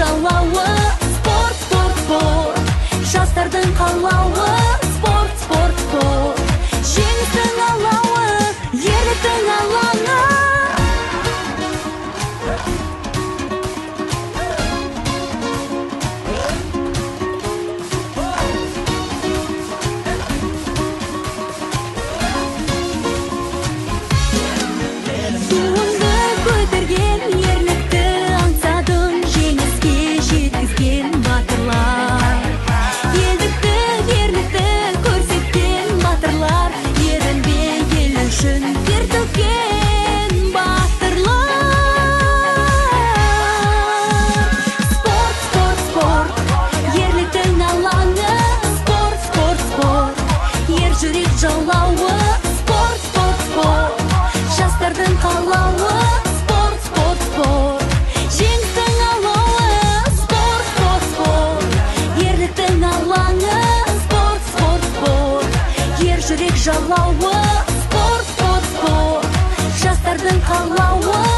жалауы, спорт, спорт, спорт. Жастардың қалауы, спорт, спорт, спорт. Жеңістің алауы, ерліктің алаңы. Жалауы, спорт, спорт, спорт. Жастардың қалауы, спорт, спорт, спорт. Жеңістің алауы, спорт, спорт, спорт. Ерліктің алаңы, спорт, спорт, спорт. Ер жүрек жалауы, спорт, спорт, спорт. Жастардың қалауы.